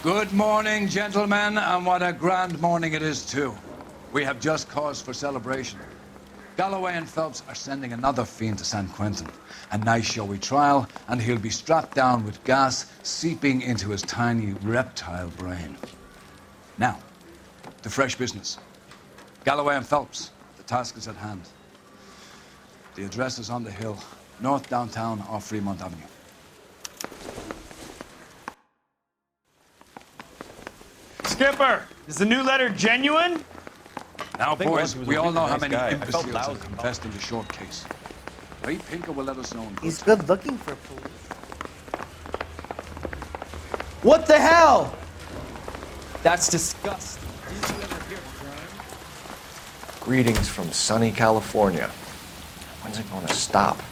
Good morning, gentlemen, and what a grand morning it is, too. We have just cause for celebration. Galloway and Phelps are sending another fiend to San Quentin. A nice showy trial, and he'll be strapped down with gas seeping into his tiny reptile brain. Now, to fresh business. Galloway and Phelps, the task is at hand. The address is on the hill, north downtown off Fremont Avenue. Skipper, is the new letter genuine? Now, boys, we all know how many guy. imbeciles have confessed in the short case. Ray Pinker will let us know in He's good looking for police. What the hell? That's disgusting. Did you ever hear of crime? Greetings from sunny California. When's it going to stop?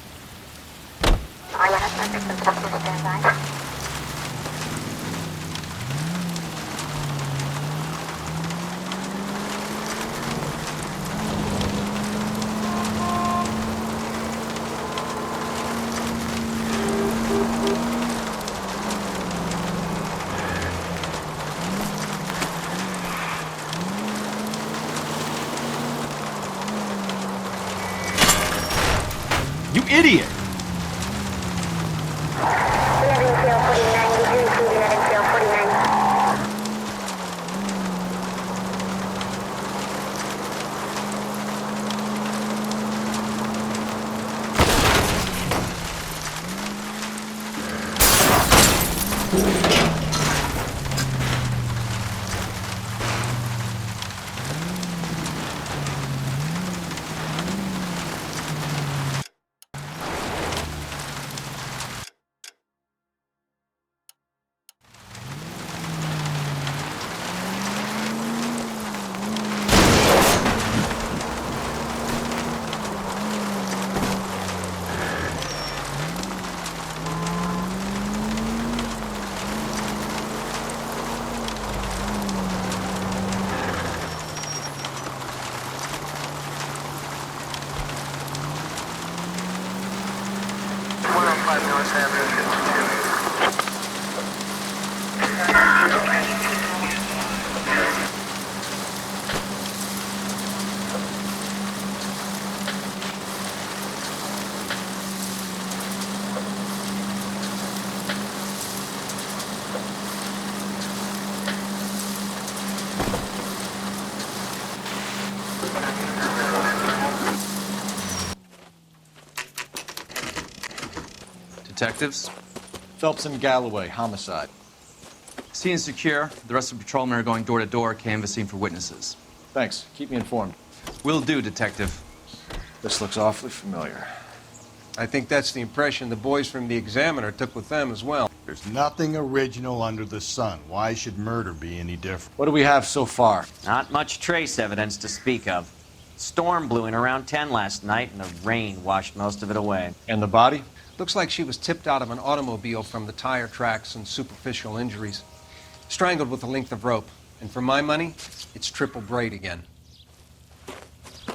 You idiot! Detectives? Phelps and Galloway, homicide. Scene is secure. The rest of the patrolmen are going door to door, canvassing for witnesses. Thanks. Keep me informed. Will do, Detective. This looks awfully familiar. I think that's the impression the boys from the Examiner took with them as well. There's nothing original under the sun. Why should murder be any different? What do we have so far? Not much trace evidence to speak of. Storm blew in around 10 last night, and the rain washed most of it away. And the body? Looks like she was tipped out of an automobile from the tire tracks and superficial injuries. Strangled with a length of rope. And for my money, it's triple braid again.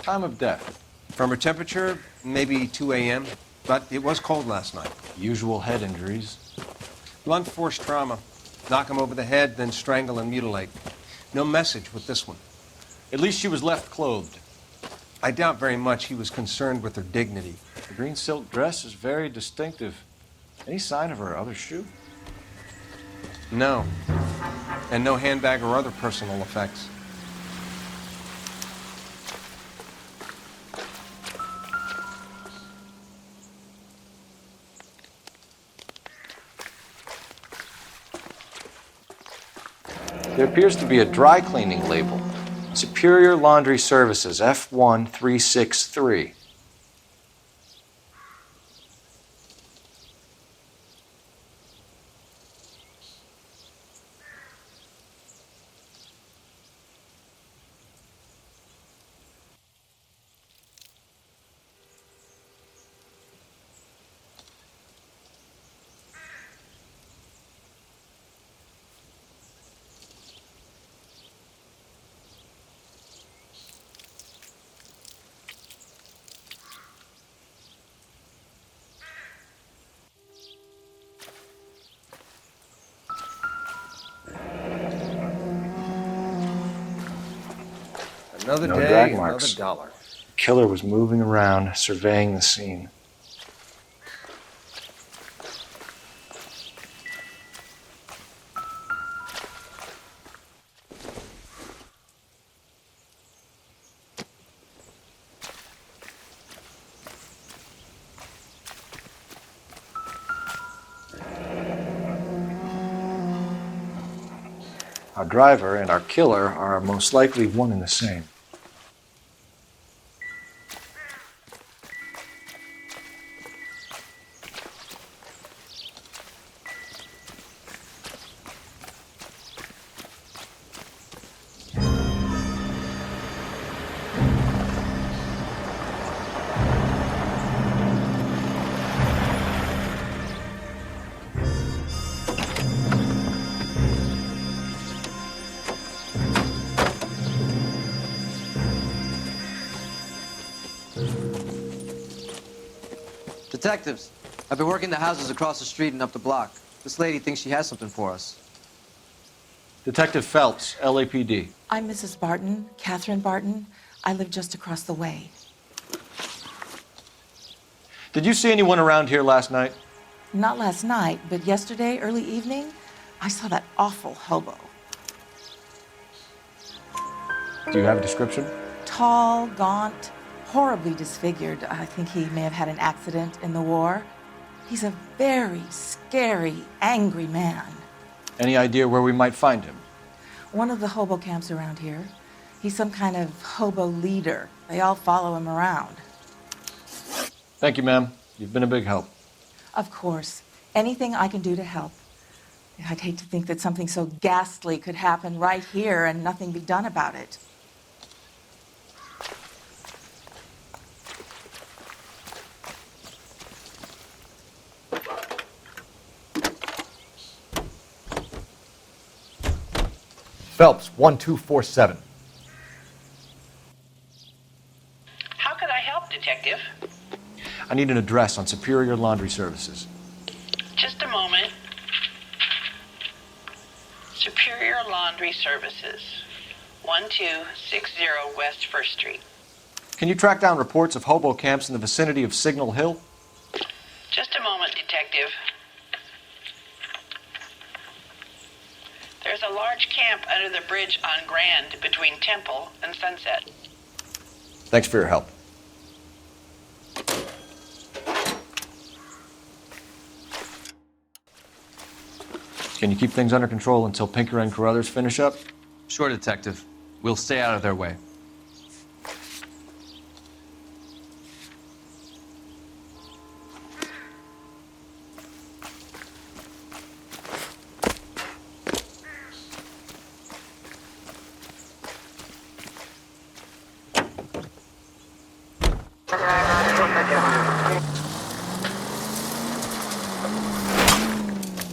Time of death? From her temperature, maybe 2 a.m., but it was cold last night. Usual head injuries. Blunt force trauma. Knock him over the head, then strangle and mutilate. No message with this one. At least she was left clothed. I doubt very much he was concerned with her dignity. The green silk dress is very distinctive. Any sign of her other shoe? No. And no handbag or other personal effects. There appears to be a dry cleaning label. Superior Laundry Services, F1363. Another No day, drag another marks. dollar. The killer was moving around, surveying the scene. Our driver and our killer are most likely one and the same. Detectives, I've been working the houses across the street and up the block. This lady thinks she has something for us. Detective Phelps, LAPD. I'm Mrs. Barton, Catherine Barton. I live just across the way. Did you see anyone around here last night? Not last night, but yesterday, early evening, I saw that awful hobo. Do you have a description? Tall, gaunt, horribly disfigured. I think he may have had an accident in the war. He's a very scary, angry man. Any idea where we might find him? One of the hobo camps around here. He's some kind of hobo leader. They all follow him around. Thank you, ma'am. You've been a big help. Of course. Anything I can do to help. I'd hate to think that something so ghastly could happen right here and nothing be done about it. Phelps, 1247. How could I help, Detective? I need an address on Superior Laundry Services. Just a moment. Superior Laundry Services, 1260 West First Street. Can you track down reports of hobo camps in the vicinity of Signal Hill? Just a moment, Detective. There's a large camp under the bridge on Grand between Temple and Sunset. Thanks for your help. Can you keep things under control until Pinker and Carruthers finish up? Sure, Detective. We'll stay out of their way.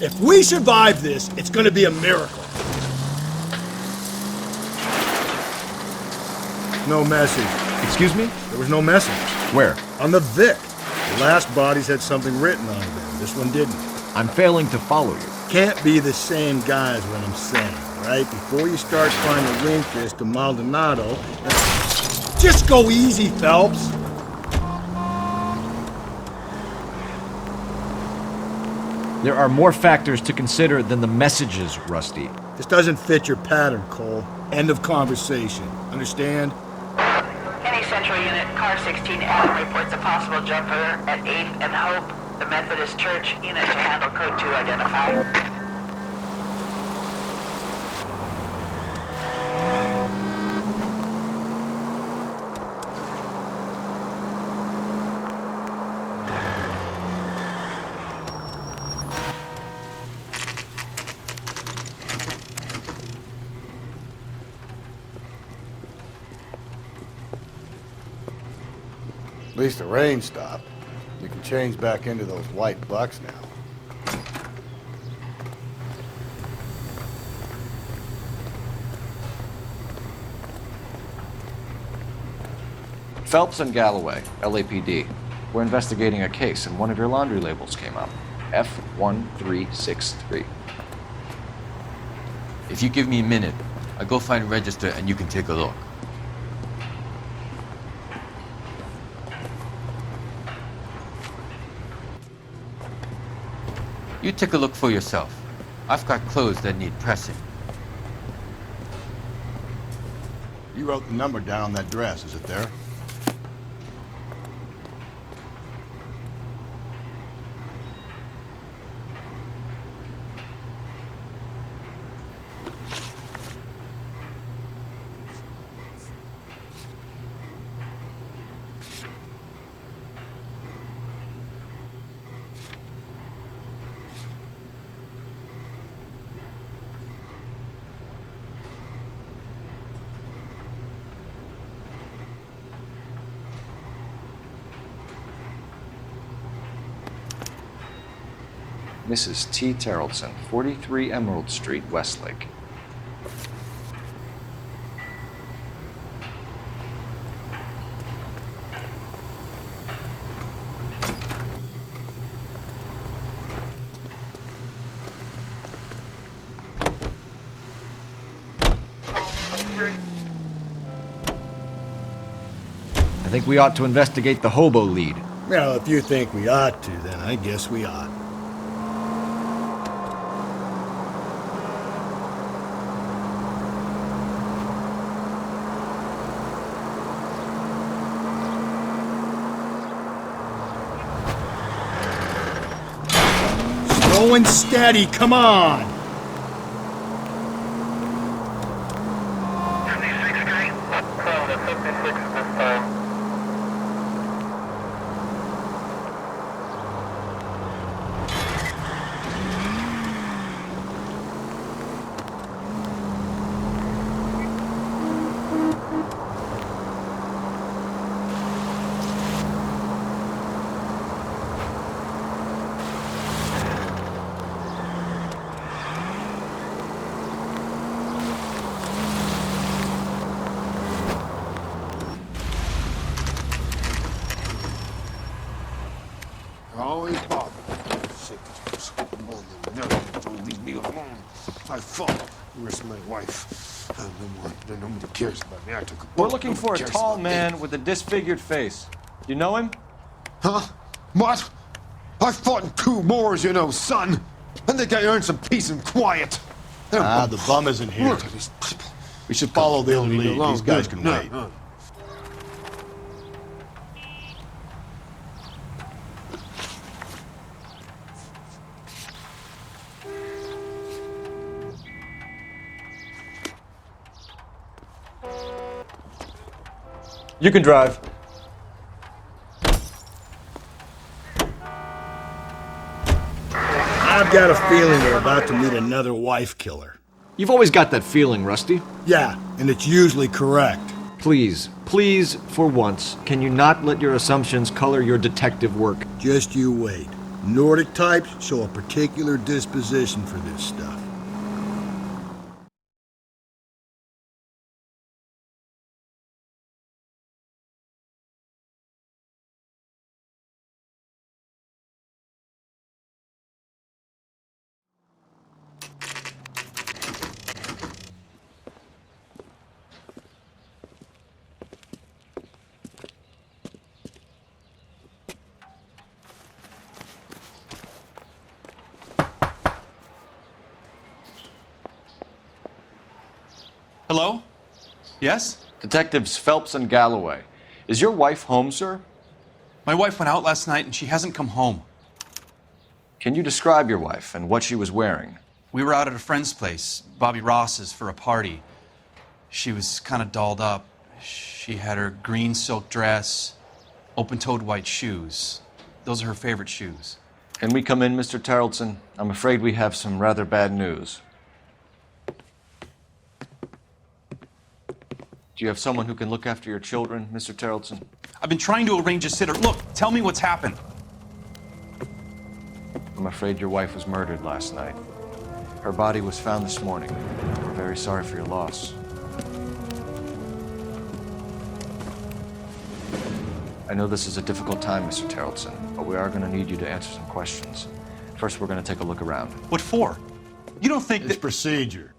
If we survive this, it's gonna be a miracle. No message. Excuse me? There was no message. Where? On the Vic. The last bodies had something written on them. This one didn't. I'm failing to follow you. Can't be the same guy is what I'm saying, right? Before you start trying to link this to Maldonado, just go easy, Phelps. There are more factors to consider than the messages, Rusty. This doesn't fit your pattern, Cole. End of conversation. Understand? Any Central Unit, Car 16 Adam reports a possible jumper at 8th and Hope. The Methodist Church unit to handle Code 2 identified. At least the rain stopped. You can change back into those white bucks now. Phelps and Galloway, LAPD. We're investigating a case and one of your laundry labels came up. F1363. If you give me a minute, I'll go find a register and you can take a look. You take a look for yourself. I've got clothes that need pressing. You wrote the number down on that dress. Is it there? Mrs. T. Terrellson, 43 Emerald Street, Westlake. I think we ought to investigate the hobo lead. Well, if you think we ought to, then I guess we ought. Slow and steady, come on! Always bother. Sick of this woman. No, don't leave me alone. I fought. Where's my wife? Nobody cares about me. I took a We're bullet. looking Nobody for a cares tall about man me. with a disfigured face. You know him? Huh? What? I fought in 2 wars, you know, son. I think I earned some peace and quiet. The bum isn't here. Look at these people. We should follow their Leave me lead. alone. These guys Good. can No, wait. no. You can drive. I've got a feeling we're about to meet another wife killer. You've always got that feeling, Rusty. Yeah, and it's usually correct. Please, please, for once, can you not let your assumptions color your detective work? Just you wait. Nordic types show a particular disposition for this stuff. Hello? Yes? Detectives Phelps and Galloway. Is your wife home, sir? My wife went out last night and she hasn't come home. Can you describe your wife and what she was wearing? We were out at a friend's place, Bobby Ross's, for a party. She was kind of dolled up. She had her green silk dress, open-toed white shoes. Those are her favorite shoes. Can we come in, Mr. Terrellson? I'm afraid we have some rather bad news. Do you have someone who can look after your children, Mr. Terrellson? I've been trying to arrange a sitter. Look, tell me what's happened. I'm afraid your wife was murdered last night. Her body was found this morning. We're very sorry for your loss. I know this is a difficult time, Mr. Terrellson, but we are going to need you to answer some questions. First, we're going to take a look around. What for? You don't think It's that... procedure.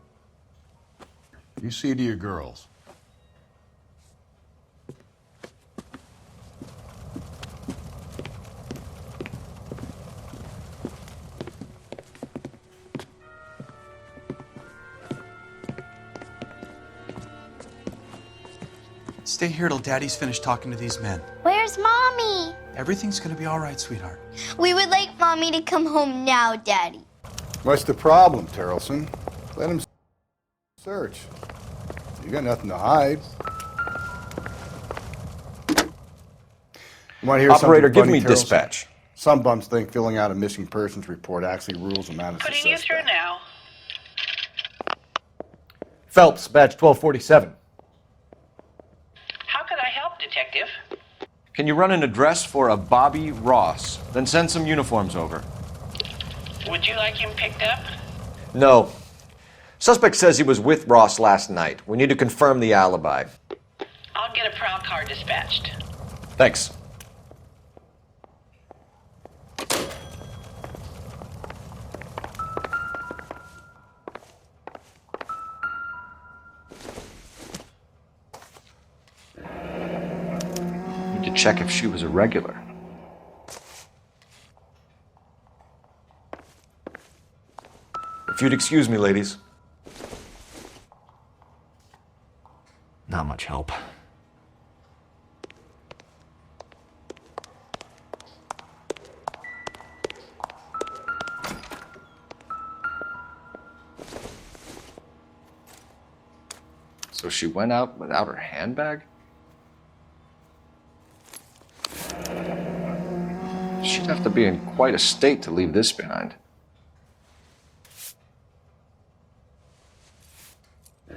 You see to your girls. Stay here till Daddy's finished talking to these men. Where's Mommy? Everything's gonna be all right, sweetheart. We would like Mommy to come home now, Daddy. What's the problem, Terrelson? Let him search. You got nothing to hide. You want to hear Operator, something give funny, me Terrelson? dispatch. Some bums think filling out a missing persons report actually rules them out as a Putting you suspect. through now. Phelps, badge 1247. How could I help, Detective? Can you run an address for a Bobby Ross? Then send some uniforms over. Would you like him picked up? No. Suspect says he was with Ross last night. We need to confirm the alibi. I'll get a prowl car dispatched. Thanks. Need to check if she was a regular. If you'd excuse me, ladies. Not much help. So she went out without her handbag? She'd have to be in quite a state to leave this behind.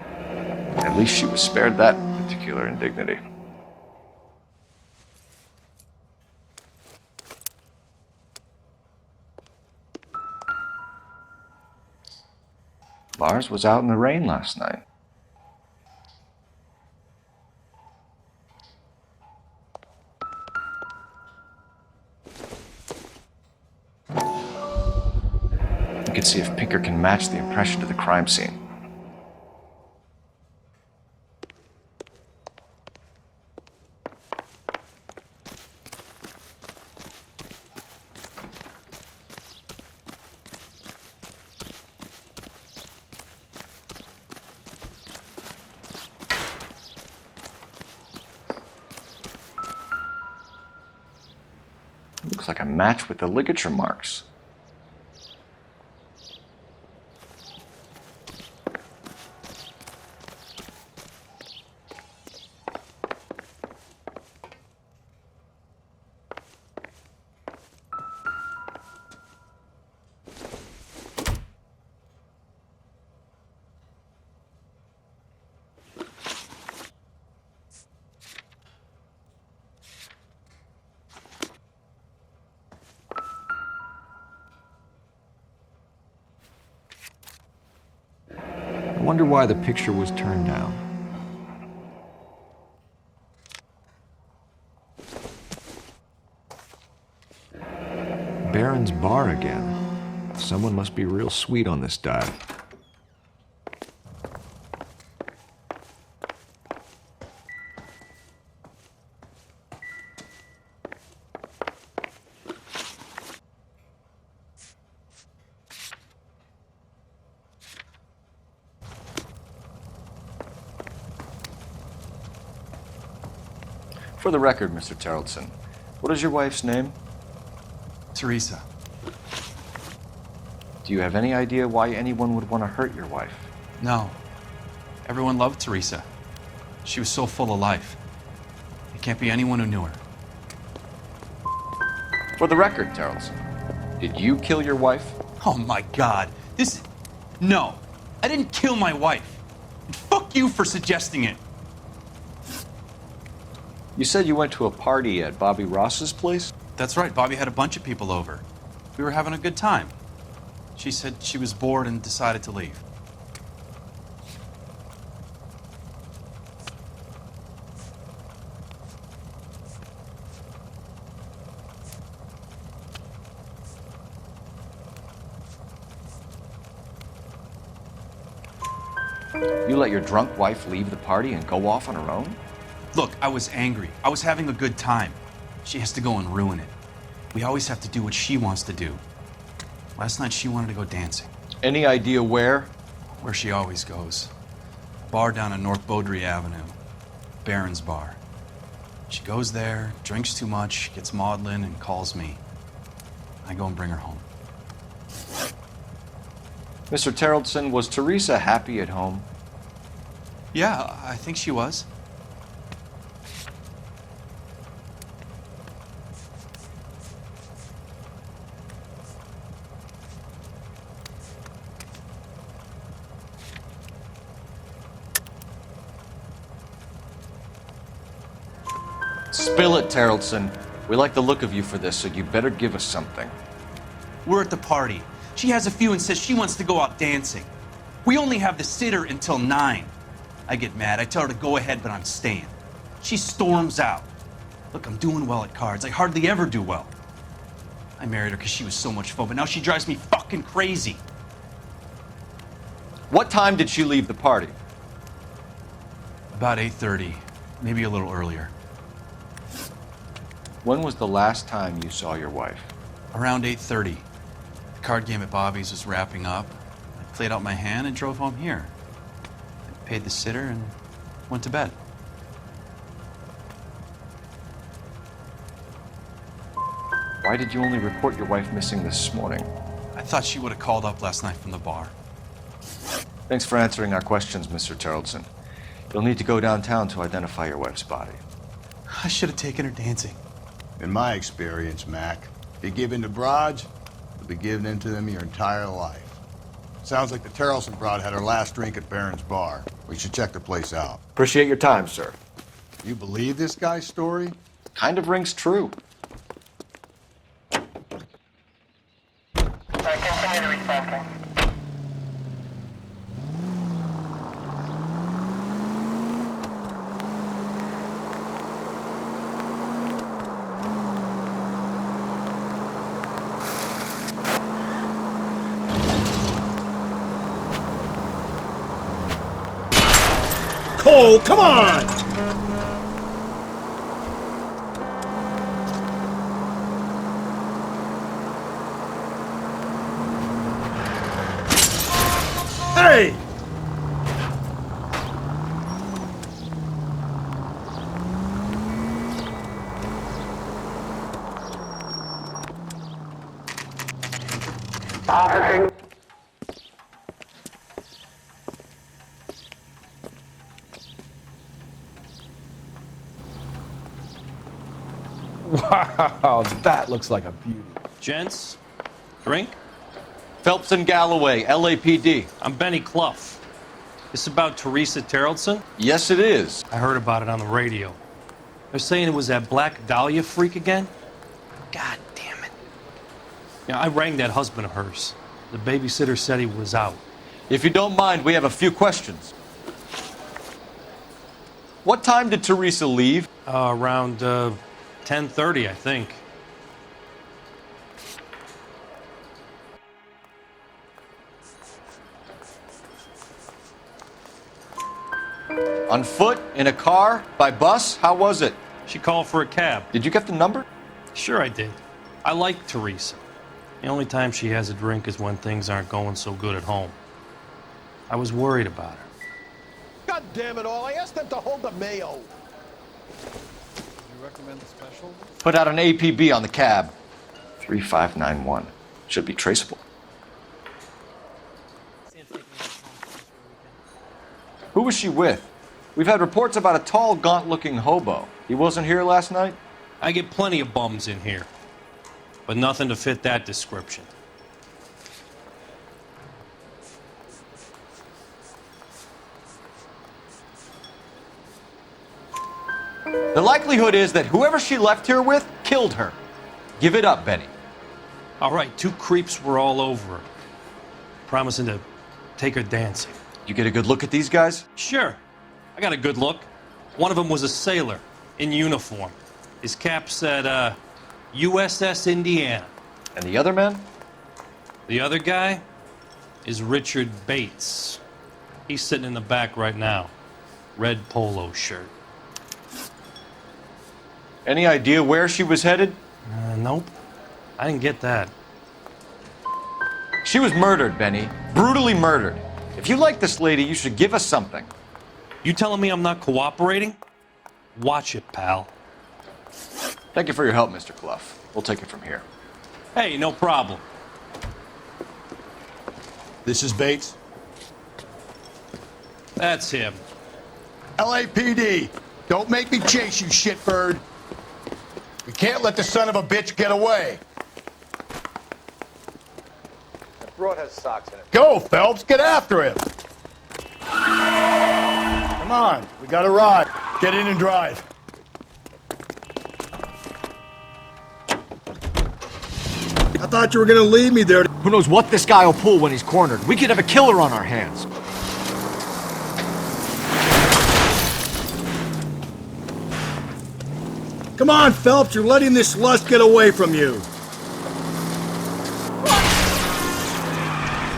At least she was spared that particular indignity. Lars was out in the rain last night. We could see if Pinker can match the impression to the crime scene. Looks like a match with the ligature marks. I wonder why the picture was turned down. Baron's bar again. Someone must be real sweet on this dial. For the record, Mr. Terrelson, what is your wife's name? Teresa. Do you have any idea why anyone would want to hurt your wife? No. Everyone loved Teresa. She was so full of life. It can't be anyone who knew her. For the record, Terrelson, did you kill your wife? Oh my God. No. I didn't kill my wife. And fuck you for suggesting it. You said you went to a party at Bobby Ross's place? That's right. Bobby had a bunch of people over. We were having a good time. She said she was bored and decided to leave. You let your drunk wife leave the party and go off on her own? Look, I was angry. I was having a good time. She has to go and ruin it. We always have to do what she wants to do. Last night she wanted to go dancing. Any idea where? Where she always goes. A bar down on North Beaudry Avenue. Baron's bar. She goes there, drinks too much, gets maudlin, and calls me. I go and bring her home. Mr. Terrellson, was Teresa happy at home? Yeah, I think she was. Spill it, Terrellson. We like the look of you for this, so you better give us something. We're at the party. She has a few and says she wants to go out dancing. We only have the sitter until 9. I get mad. I tell her to go ahead, but I'm staying. She storms out. Look, I'm doing well at cards. I hardly ever do well. I married her because she was so much fun, but now she drives me fucking crazy. What time did she leave the party? About 8:30, maybe a little earlier. When was the last time you saw your wife? Around 8:30. The card game at Bobby's was wrapping up. I played out my hand and drove home here. I paid the sitter and went to bed. Why did you only report your wife missing this morning? I thought she would have called up last night from the bar. Thanks for answering our questions, Mr. Terrellson. You'll need to go downtown to identify your wife's body. I should have taken her dancing. In my experience, Mac, if you give in to broads, you'll be giving in to them your entire life. Sounds like the Terrellson broad had her last drink at Baron's bar. We should check the place out. Appreciate your time, sir. You believe this guy's story? Kind of rings true. Continue to recycling. Cole, come on! Hey! Officing. Wow, that looks like a beauty. Gents, drink? Phelps and Galloway, LAPD. I'm Benny Clough. This about Teresa Terrellson? Yes, it is. I heard about it on the radio. They're saying it was that Black Dahlia freak again? God damn it. Yeah, I rang that husband of hers. The babysitter said he was out. If you don't mind, we have a few questions. What time did Teresa leave? Around 10:30, I think. On foot? In a car? By bus? How was it? She called for a cab. Did you get the number? Sure I did. I like Teresa. The only time she has a drink is when things aren't going so good at home. I was worried about her. God damn it all, I asked them to hold the mayo. You recommend the special? Put out an APB on the cab. 3591. Should be traceable. Who was she with? We've had reports about a tall, gaunt-looking hobo. He wasn't here last night? I get plenty of bums in here, but nothing to fit that description. The likelihood is that whoever she left here with killed her. Give it up, Benny. All right, 2 creeps were all over her, promising to take her dancing. You get a good look at these guys? Sure. I got a good look. One of them was a sailor in uniform. His cap said, USS Indiana. And the other man? The other guy is Richard Bates. He's sitting in the back right now. Red polo shirt. Any idea where she was headed? Nope. I didn't get that. She was murdered, Benny. Brutally murdered. If you like this lady, you should give us something. You telling me I'm not cooperating? Watch it, pal. Thank you for your help, Mr. Clough. We'll take it from here. Hey, no problem. This is Bates. That's him. LAPD, don't make me chase you, shitbird. We can't let the son of a bitch get away. That broad has socks in it. Go, Phelps, get after him. Come on, we got a ride. Get in and drive. I thought you were gonna leave me there. Who knows what this guy will pull when he's cornered? We could have a killer on our hands. Come on, Phelps, you're letting this lust get away from you.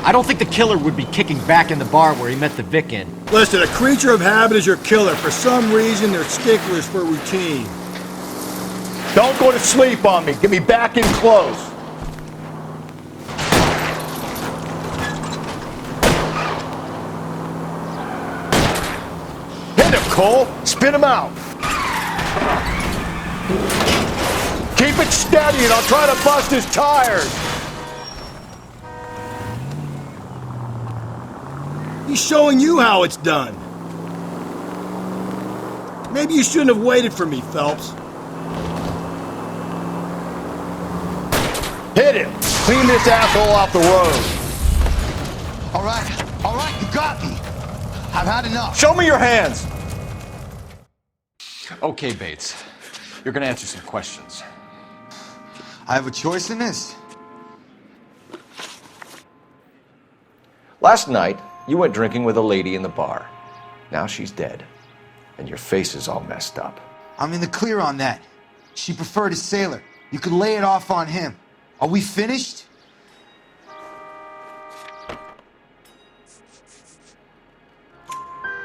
I don't think the killer would be kicking back in the bar where he met the Vic in. Listen, a creature of habit is your killer. For some reason, they're sticklers for routine. Don't go to sleep on me. Get me back in close. Hit him, Cole. Spin him out. Keep it steady and I'll try to bust his tires. He's showing you how it's done. Maybe you shouldn't have waited for me, Phelps. Hit him. Clean this asshole off the road. All right, you got me. I've had enough. Show me your hands! Okay, Bates. You're gonna answer some questions. I have a choice in this. Last night, you went drinking with a lady in the bar. Now she's dead. And your face is all messed up. I'm in the clear on that. She preferred a sailor. You could lay it off on him. Are we finished?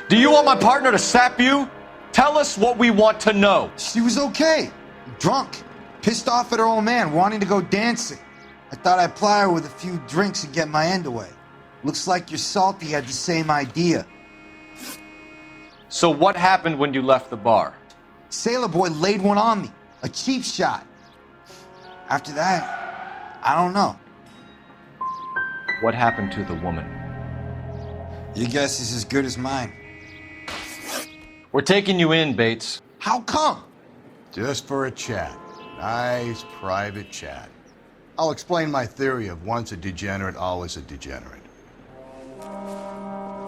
Do you want my partner to sap you? Tell us what we want to know. She was okay. Drunk. Pissed off at her old man, wanting to go dancing. I thought I'd ply her with a few drinks and get my end away. Looks like your Salty had the same idea. So what happened when you left the bar? Sailor boy laid one on me. A cheap shot. After that, I don't know. What happened to the woman? Your guess is as good as mine. We're taking you in, Bates. How come? Just for a chat. Nice private chat. I'll explain my theory of once a degenerate, always a degenerate.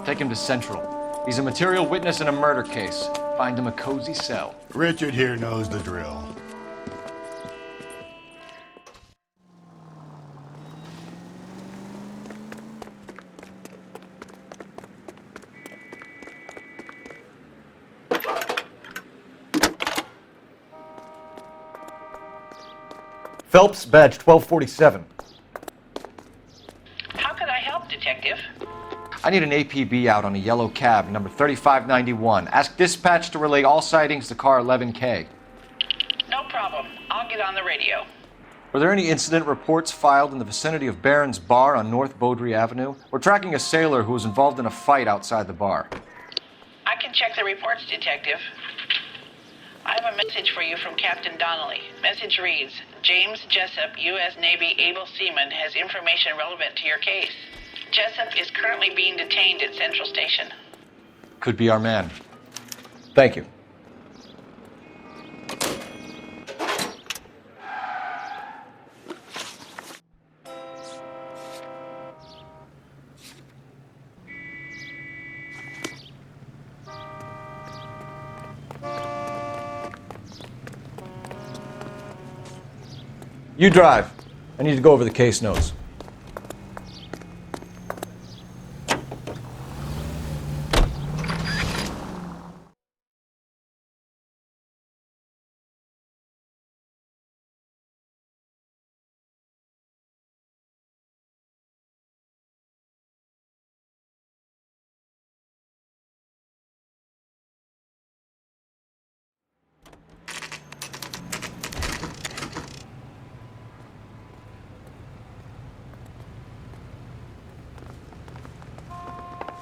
Take him to Central. He's a material witness in a murder case. Find him a cozy cell. Richard here knows the drill. Phelps, badge 1247. How can I help, Detective? I need an APB out on a yellow cab, number 3591. Ask dispatch to relay all sightings to car 11K. No problem. I'll get on the radio. Were there any incident reports filed in the vicinity of Barron's Bar on North Beaudry Avenue? We're tracking a sailor who was involved in a fight outside the bar. I can check the reports, Detective. I have a message for you from Captain Donnelly. Message reads, James Jessup, U.S. Navy able seaman, has information relevant to your case. Jessup is currently being detained at Central Station. Could be our man. Thank you. You drive. I need to go over the case notes.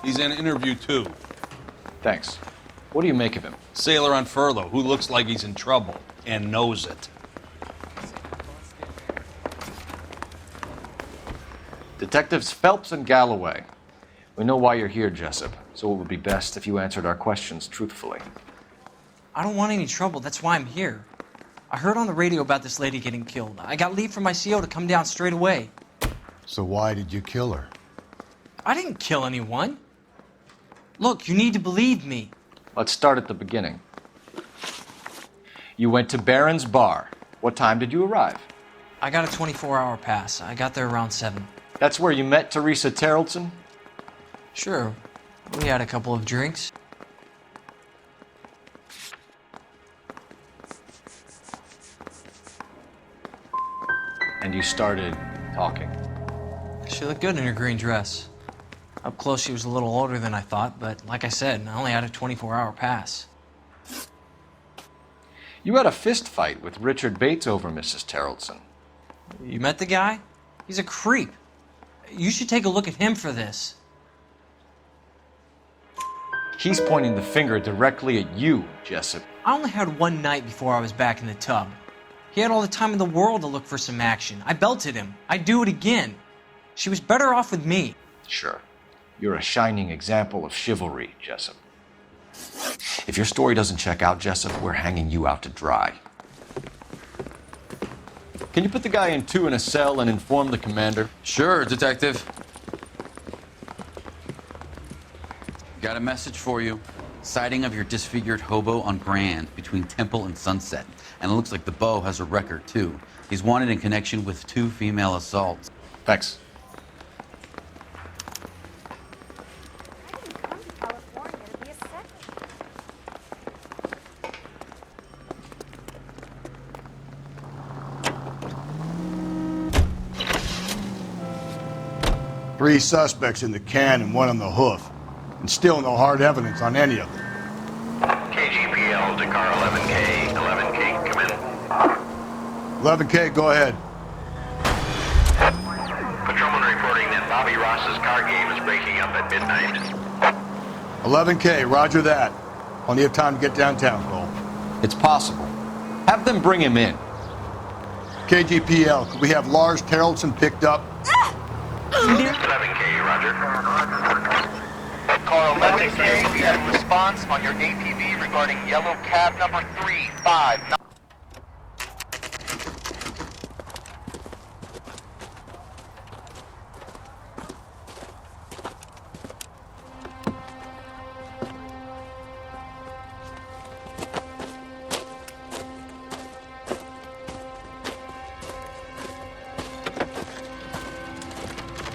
He's in interview 2. Thanks. What do you make of him? Sailor on furlough who looks like he's in trouble and knows it. Detectives Phelps and Galloway. We know why you're here, Jessup, so it would be best if you answered our questions truthfully. I don't want any trouble. That's why I'm here. I heard on the radio about this lady getting killed. I got leave from my CO to come down straight away. So why did you kill her? I didn't kill anyone. Look, you need to believe me. Let's start at the beginning. You went to Barron's Bar. What time did you arrive? I got a 24-hour pass. I got there around 7. That's where you met Teresa Terrelson? Sure. We had a couple of drinks. And you started talking. She looked good in her green dress. Up close, she was a little older than I thought, but like I said, I only had a 24-hour pass. You had a fist fight with Richard Bates over Mrs. Terrelson. You met the guy? He's a creep. You should take a look at him for this. He's pointing the finger directly at you, Jessup. I only had one night before I was back in the tub. He had all the time in the world to look for some action. I belted him. I'd do it again. She was better off with me. Sure. You're a shining example of chivalry, Jessup. If your story doesn't check out, Jessup, we're hanging you out to dry. Can you put the guy in 2 in a cell and inform the commander? Sure, Detective. Got a message for you. Sighting of your disfigured hobo on Grand between Temple and Sunset. And it looks like the Beau has a record, too. He's wanted in connection with 2 female assaults. Thanks. Three suspects in the can and 1 on the hoof. And still no hard evidence on any of them. KGPL to car 11K. 11K, come in. 11K, go ahead. Patrolman reporting that Bobby Ross's car game is breaking up at midnight. 11K, roger that. Plenty of time to get downtown, Cole. It's possible. Have them bring him in. KGPL, could we have Lars Terrelson picked up? 11K, roger. Car 11K, we have a response on your APB regarding yellow cab number 359.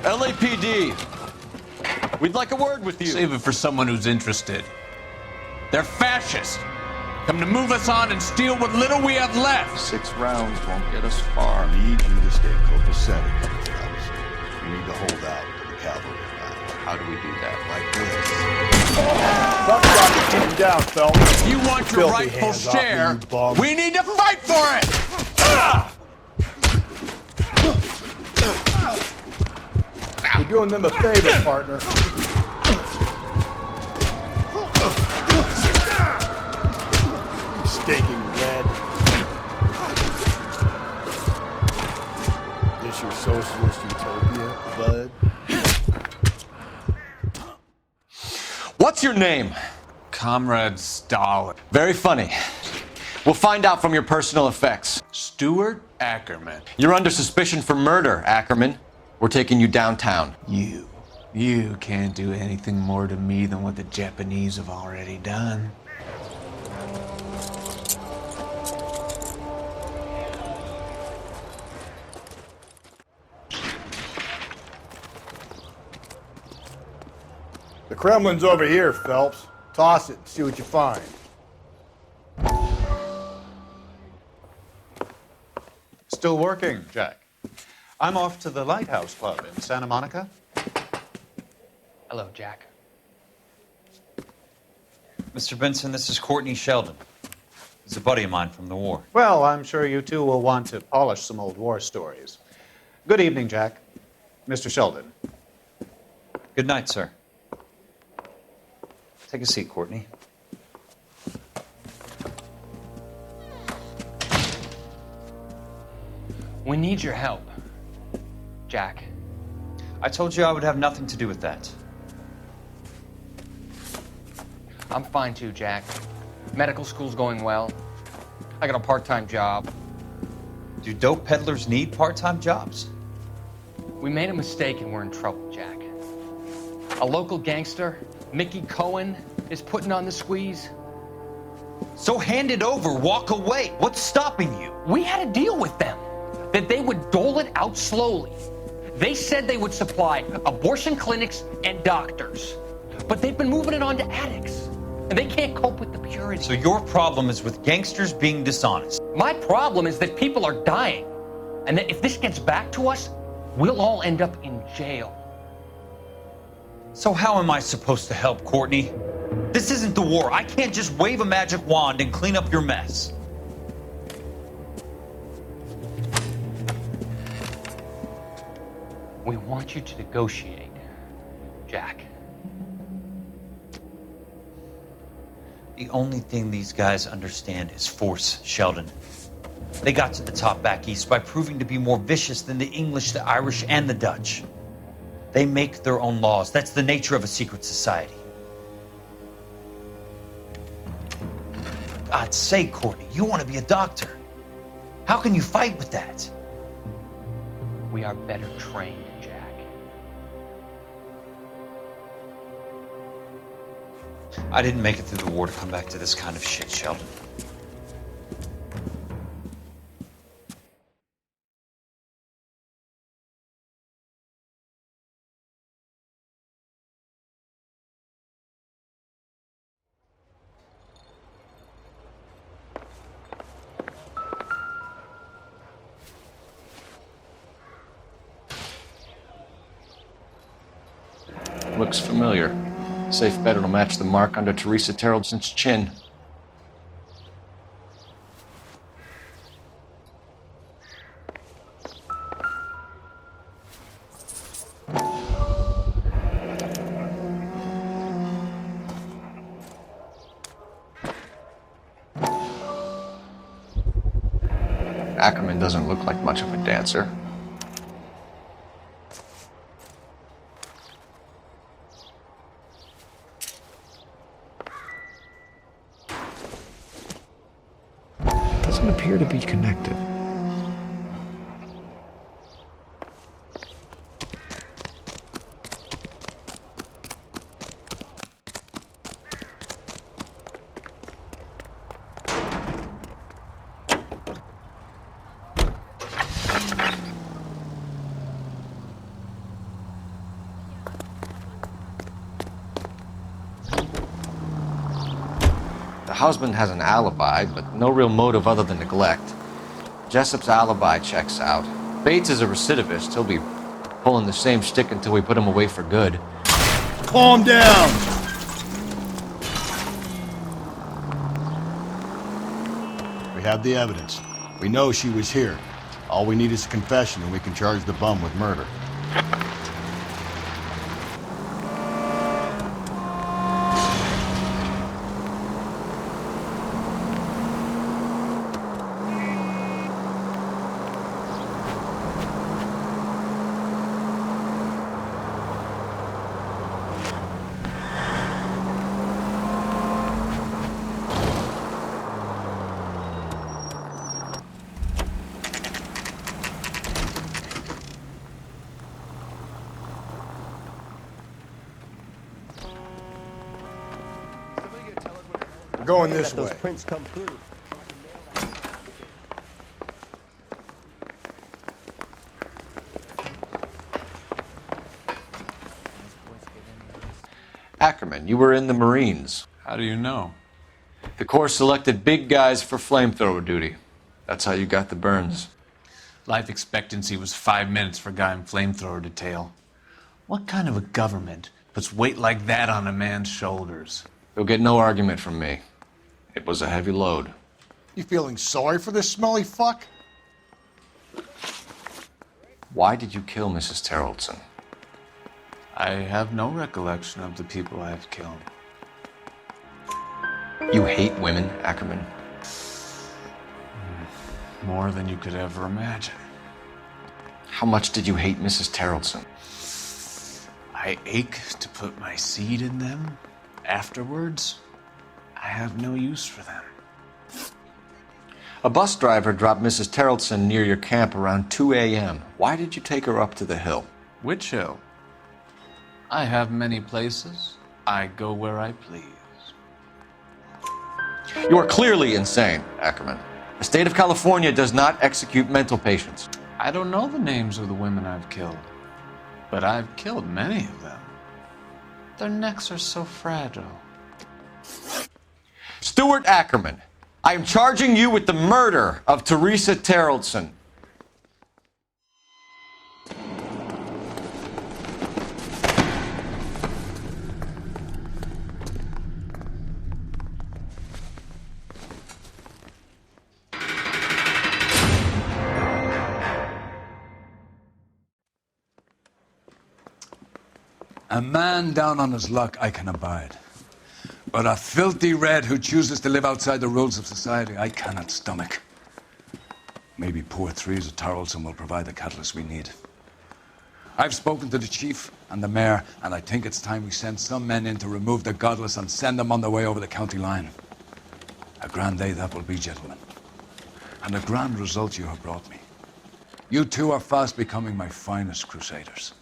LAPD, we'd like a word with you. Save it for someone who's interested. They're fascists. Come to move us on and steal what little we have left. 6 rounds won't get us far. I need you to stay copacetic, fellas. You need to hold out to the cavalry line. How do we do that? Like this. Stop trying to keep him down, Phelps. If you want your Filthy rightful hands off me, share, you bum. we need to fight for it! You're doing them a favor, partner. Staking red. This your socialist utopia, bud? What's your name? Comrade Stalin. Very funny. We'll find out from your personal effects. Stuart Ackerman. You're under suspicion for murder, Ackerman. We're taking you downtown. You can't do anything more to me than what the Japanese have already done. The Kremlin's over here, Phelps. Toss it and see what you find. Still working, Jack. I'm off to the Lighthouse Club in Santa Monica. Hello, Jack. Mr. Benson, this is Courtney Sheldon. He's a buddy of mine from the war. Well, I'm sure you two will want to polish some old war stories. Good evening, Jack. Mr. Sheldon. Good night, sir. Take a seat, Courtney. We need your help. Jack. I told you I would have nothing to do with that. I'm fine too, Jack. Medical school's going well. I got a part-time job. Do dope peddlers need part-time jobs? We made a mistake and we're in trouble, Jack. A local gangster, Mickey Cohen, is putting on the squeeze. So hand it over, walk away. What's stopping you? We had a deal with them that they would dole it out slowly. They said they would supply abortion clinics and doctors, but they've been moving it on to addicts, and they can't cope with the purity. So your problem is with gangsters being dishonest. My problem is that people are dying, and that if this gets back to us, we'll all end up in jail. So how am I supposed to help, Courtney? This isn't the war. I can't just wave a magic wand and clean up your mess. We want you to negotiate, Jack. The only thing these guys understand is force, Sheldon. They got to the top back east by proving to be more vicious than the English, the Irish, and the Dutch. They make their own laws. That's the nature of a secret society. For God's sake, Courtney, you want to be a doctor. How can you fight with that? We are better trained, Jack. I didn't make it through the war to come back to this kind of shit, Sheldon. Looks familiar. Safe bet it'll match the mark under Teresa Terreldson's chin. Ackerman doesn't look like much of a dancer. Doesn't appear to be connected. The husband has an alibi, but no real motive other than neglect. Jessup's alibi checks out. Bates is a recidivist. He'll be pulling the same shtick until we put him away for good. Calm down! We have the evidence. We know she was here. All we need is a confession and we can charge the bum with murder. We're going this way. Those prints come through. Ackerman, you were in the Marines. How do you know? The Corps selected big guys for flamethrower duty. That's how you got the burns. Life expectancy was 5 minutes for a guy in flamethrower detail. What kind of a government puts weight like that on a man's shoulders? You'll get no argument from me. It was a heavy load. You feeling sorry for this smelly fuck? Why did you kill Mrs. Terreldson? I have no recollection of the people I have killed. You hate women, Ackerman? More than you could ever imagine. How much did you hate Mrs. Terrelson? I ache to put my seed in them. Afterwards, I have no use for them. A bus driver dropped Mrs. Terrelson near your camp around 2 a.m. Why did you take her up to the hill? Which hill? I have many places. I go where I please. You are clearly insane, Ackerman. The state of California does not execute mental patients. I don't know the names of the women I've killed, but I've killed many of them. Their necks are so fragile. Stuart Ackerman, I am charging you with the murder of Teresa Terrelson. A man down on his luck I can abide. But a filthy red who chooses to live outside the rules of society, I cannot stomach. Maybe poor Teresa Terrelson will provide the catalyst we need. I've spoken to the chief and the mayor, and I think it's time we send some men in to remove the godless and send them on their way over the county line. A grand day that will be, gentlemen. And a grand result you have brought me. You two are fast becoming my finest crusaders.